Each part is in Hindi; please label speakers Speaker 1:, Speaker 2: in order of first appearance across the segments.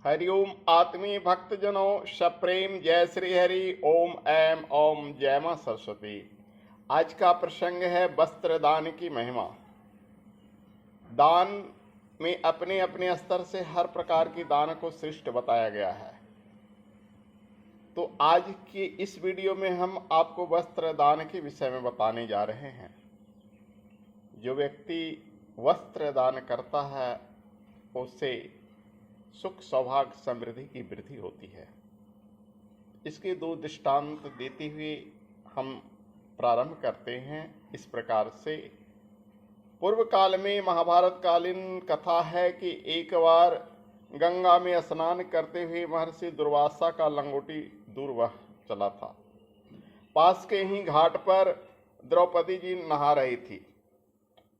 Speaker 1: हरिओम आत्मीय भक्तजनों, सप्रेम जय श्री हरि। ओम ऐम ओम जय मां सरस्वती। आज का प्रसंग है वस्त्र दान की महिमा। दान में अपने अपने स्तर से हर प्रकार की दान को श्रेष्ठ बताया गया है। तो आज की इस वीडियो में हम आपको वस्त्र दान के विषय में बताने जा रहे हैं। जो व्यक्ति वस्त्र दान करता है उससे सुख सौभाग्य समृद्धि की वृद्धि होती है। इसके दो दृष्टांत देते हुए हम प्रारंभ करते हैं इस प्रकार से। पूर्व काल में महाभारत कालीन कथा है कि एक बार गंगा में स्नान करते हुए महर्षि दुर्वासा का लंगोटी दूर बह चला था। पास के ही घाट पर द्रौपदी जी नहा रही थी।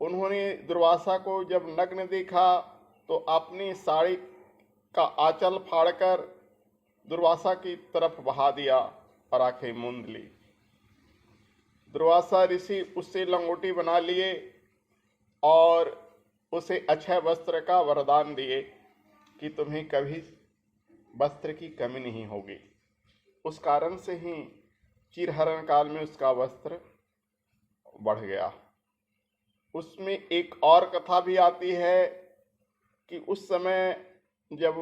Speaker 1: उन्होंने दुर्वासा को जब नग्न देखा तो अपनी साड़ी का आंचल फाड़कर दुर्वासा की तरफ बहा दिया और आंखें मूंद ली। दुर्वासा ऋषि उससे लंगोटी बना लिए और उसे अक्षय वस्त्र का वरदान दिए कि तुम्हें कभी वस्त्र की कमी नहीं होगी। उस कारण से ही चिरहरण काल में उसका वस्त्र बढ़ गया। उसमें एक और कथा भी आती है कि उस समय जब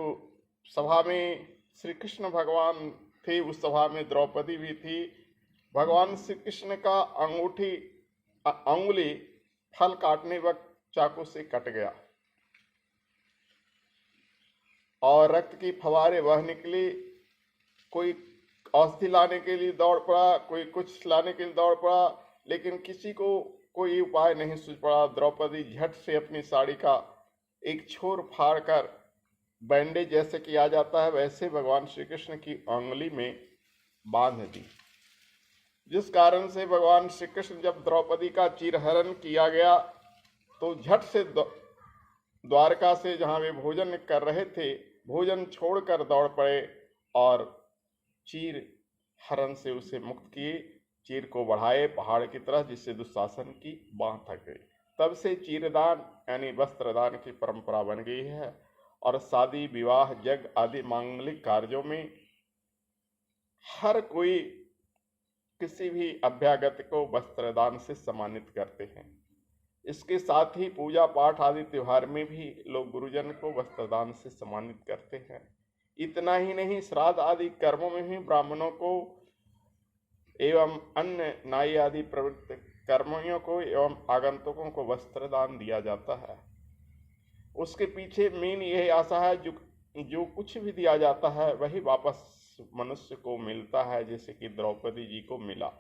Speaker 1: सभा में श्री कृष्ण भगवान थे, उस सभा में द्रौपदी भी थी। भगवान श्री कृष्ण का अंगुली फल काटने वक्त चाकू से कट गया और रक्त की फवारे बह निकली। कोई औषधि लाने के लिए दौड़ पड़ा, कोई कुछ लाने के लिए दौड़ पड़ा, लेकिन किसी को कोई उपाय नहीं सूझ पड़ा। द्रौपदी झट से अपनी साड़ी का एक छोर फाड़ कर बैंडेज जैसे किया जाता है वैसे भगवान श्री कृष्ण की अंगुली में बांध दी, जिस कारण से भगवान श्री कृष्ण जब द्रौपदी का चीरहरण किया गया तो झट से द्वारका से जहां वे भोजन कर रहे थे, भोजन छोड़कर दौड़ पड़े और चीर हरण से उसे मुक्त किए। चीर को बढ़ाए पहाड़ की तरह, जिससे दुशासन की बांह थक गई। तब से चीरदान यानी वस्त्रदान की परंपरा बन गई है और शादी विवाह यज्ञ आदि मांगलिक कार्यों में हर कोई किसी भी अभ्यागत को वस्त्रदान से सम्मानित करते हैं। इसके साथ ही पूजा पाठ आदि त्योहार में भी लोग गुरुजन को वस्त्रदान से सम्मानित करते हैं। इतना ही नहीं, श्राद्ध आदि कर्मों में भी ब्राह्मणों को एवं अन्य नाई आदि प्रवृत्त कर्मियों को एवं आगंतुकों को वस्त्रदान दिया जाता है। उसके पीछे मेन यही आशा है जो कुछ भी दिया जाता है वही वापस मनुष्य को मिलता है, जैसे कि द्रौपदी जी को मिला।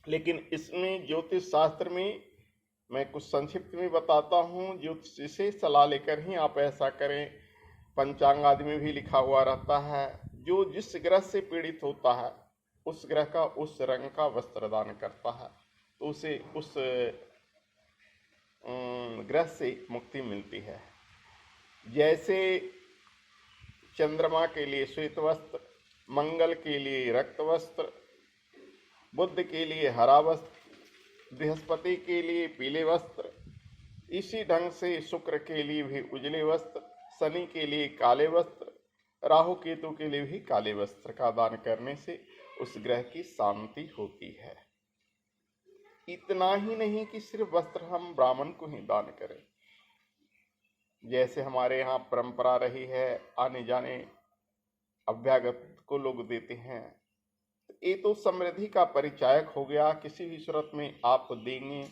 Speaker 1: लेकिन इसमें ज्योतिष शास्त्र में मैं कुछ संक्षिप्त में बताता हूँ। ज्योतिष से सलाह लेकर ही आप ऐसा करें। पंचांग आदि में भी लिखा हुआ रहता है, जो जिस ग्रह से पीड़ित होता है उस ग्रह का उस रंग का वस्त्रदान करता है तो उसे उस ग्रह से मुक्ति मिलती है। जैसे चंद्रमा के लिए श्वेत वस्त्र, मंगल के लिए रक्त वस्त्र, बुध के लिए हरा वस्त्र, बृहस्पति के लिए पीले वस्त्र, इसी ढंग से शुक्र के लिए भी उजले वस्त्र, शनि के लिए काले वस्त्र, राहु केतु के लिए भी काले वस्त्र का दान करने से उस ग्रह की शांति होती है। इतना ही नहीं कि सिर्फ वस्त्र हम ब्राह्मण को ही दान करें, जैसे हमारे यहाँ परंपरा रही है आने जाने अभ्यागत को लोग देते हैं। ये तो समृद्धि का परिचायक हो गया। किसी भी सूरत में आप देंगे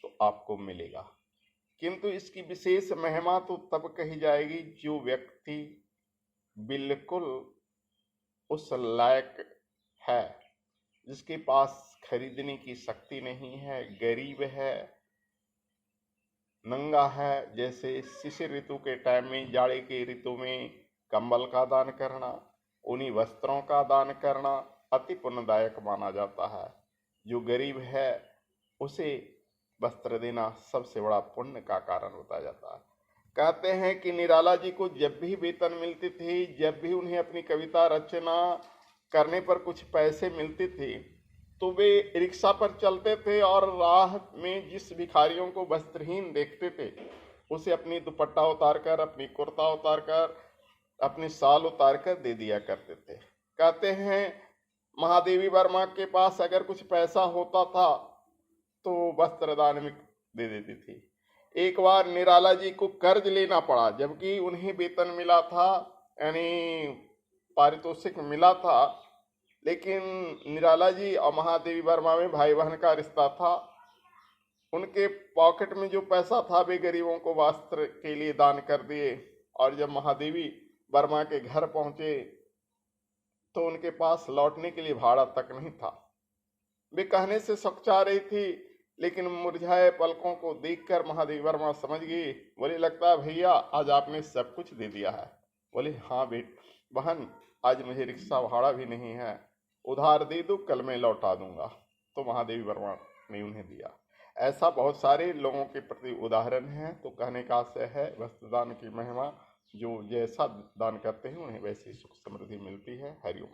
Speaker 1: तो आपको मिलेगा, किंतु इसकी विशेष महिमा तो तब कही जाएगी जो व्यक्ति बिल्कुल उस लायक है, जिसके पास खरीदने की शक्ति नहीं है, गरीब है, नंगा है। जैसे शिशिर ऋतु के टाइम में, जाड़े के ऋतु में कंबल का दान करना, उन्हीं वस्त्रों का दान करना अति पुण्यदायक माना जाता है। जो गरीब है उसे वस्त्र देना सबसे बड़ा पुण्य का कारण होता जाता है। कहते हैं कि निराला जी को जब भी वेतन मिलती थी, जब भी उन्हें अपनी कविता रचना करने पर कुछ पैसे मिलते थे, तो वे रिक्शा पर चलते थे और राह में जिस भिखारियों को वस्त्रहीन देखते थे उसे अपनी दुपट्टा उतारकर, अपनी कुर्ता उतारकर अपनी साल उतार कर दे दिया करते थे। कहते हैं महादेवी वर्मा के पास अगर कुछ पैसा होता था तो वस्त्र दान में दे देती थी। एक बार निराला जी को कर्ज लेना पड़ा, जबकि उन्हें वेतन मिला था, यानी पारितोषिक मिला था, लेकिन निराला जी और महादेवी वर्मा में भाई बहन का रिश्ता था। उनके पॉकेट में जो पैसा था वे गरीबों को वस्त्र के लिए दान कर दिए। और जब महादेवी वर्मा के घर पहुंचे तो उनके पास लौटने के लिए भाड़ा तक नहीं था। वे कहने से सकचा रही थी, लेकिन मुरझाए पलकों को देखकर महादेवी वर्मा समझ गई। बोले, लगता है भैया आज आपने सब कुछ दे दिया है। बोले, हाँ बहन, आज मुझे रिक्शा भाड़ा भी नहीं है, उधार दे दो, कल मैं लौटा दूंगा। तो महादेवी वर्मा ने उन्हें दिया। ऐसा बहुत सारे लोगों के प्रति उदाहरण है। तो कहने का आशय है वस्त्रदान की महिमा, जो जैसा दान करते हैं उन्हें वैसी सुख समृद्धि मिलती है। हरिओम।